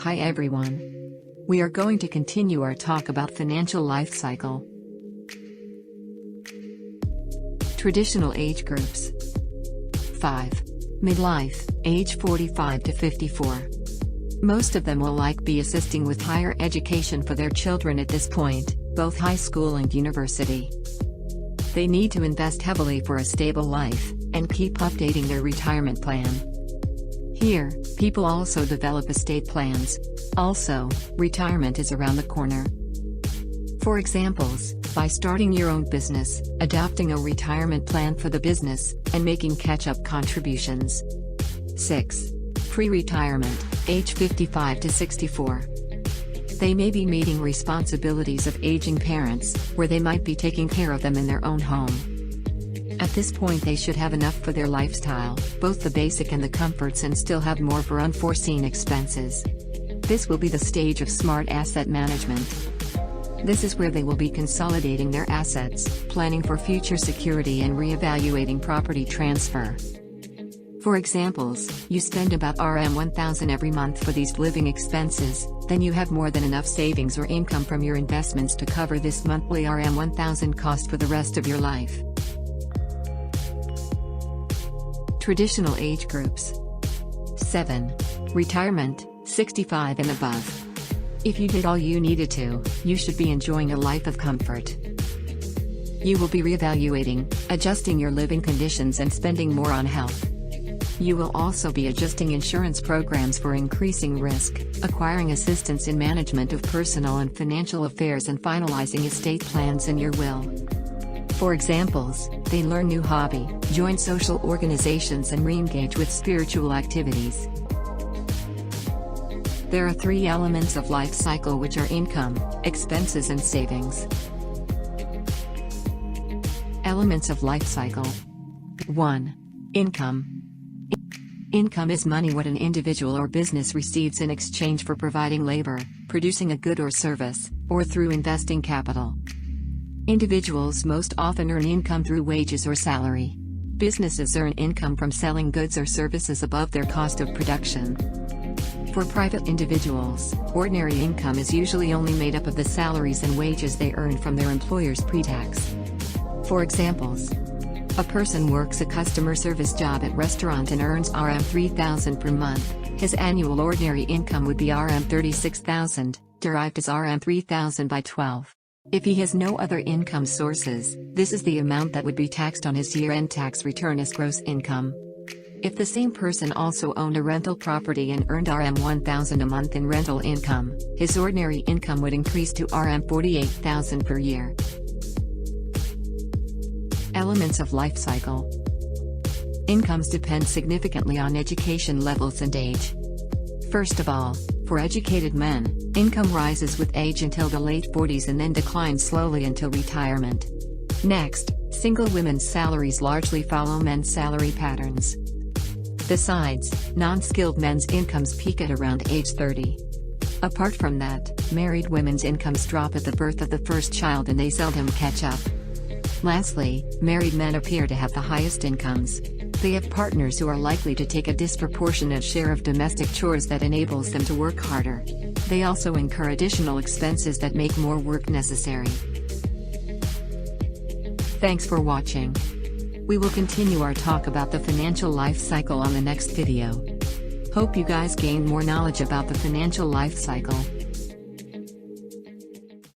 Hi everyone. We are going to continue our talk about financial life cycle. Traditional age groups. 5. Midlife, age 45 to 54. Most of them will be assisting with higher education for their children at this point, both high school and university. They need to invest heavily for a stable life, and keep updating their retirement plan. Here, people also develop estate plans. Also, retirement is around the corner. For examples, by starting your own business, adopting a retirement plan for the business, and making catch-up contributions. 6. Pre-retirement, age 55 to 64. They may be meeting responsibilities of aging parents, where they might be taking care of them in their own home. At this point they should have enough for their lifestyle, both the basic and the comforts, and still have more for unforeseen expenses. This will be the stage of smart asset management. This is where they will be consolidating their assets, planning for future security, and reevaluating property transfer. For examples, you spend about Rm 1,000 every month for these living expenses, then you have more than enough savings or income from your investments to cover this monthly Rm 1,000 cost for the rest of your life. Traditional age groups. 7. Retirement, 65 and above. If you did all you needed to, you should be enjoying a life of comfort. You will be reevaluating, adjusting your living conditions, and spending more on health. You will also be adjusting insurance programs for increasing risk, acquiring assistance in management of personal and financial affairs, and finalizing estate plans and your will. For examples, they learn new hobby, join social organizations, and re-engage with spiritual activities. There are 3 elements of life cycle, which are income, expenses, and savings. Elements of life cycle. 1. Income. Income is money what an individual or business receives in exchange for providing labor, producing a good or service, or through investing capital. Individuals most often earn income through wages or salary. Businesses earn income from selling goods or services above their cost of production. For private individuals, ordinary income is usually only made up of the salaries and wages they earn from their employer's pre-tax. For examples, a person works a customer service job at restaurant and earns Rm 3,000 per month. His annual ordinary income would be Rm 36,000, derived as Rm 3,000 by 12. If he has no other income sources, this is the amount that would be taxed on his year-end tax return as gross income. If the same person also owned a rental property and earned Rm 1,000 a month in rental income, his ordinary income would increase to Rm 48,000 per year. Elements of life cycle. Incomes depend significantly on education levels and age. First of all, for educated men, income rises with age until the late 40s and then declines slowly until retirement. Next, single women's salaries largely follow men's salary patterns. Besides, non-skilled men's incomes peak at around age 30. Apart from that, married women's incomes drop at the birth of the first child and they seldom catch up. Lastly, married men appear to have the highest incomes. They have partners who are likely to take a disproportionate share of domestic chores that enables them to work harder. They also incur additional expenses that make more work necessary. Thanks for watching. We will continue our talk about the financial life cycle on the next video. Hope you guys gained more knowledge about the financial life cycle.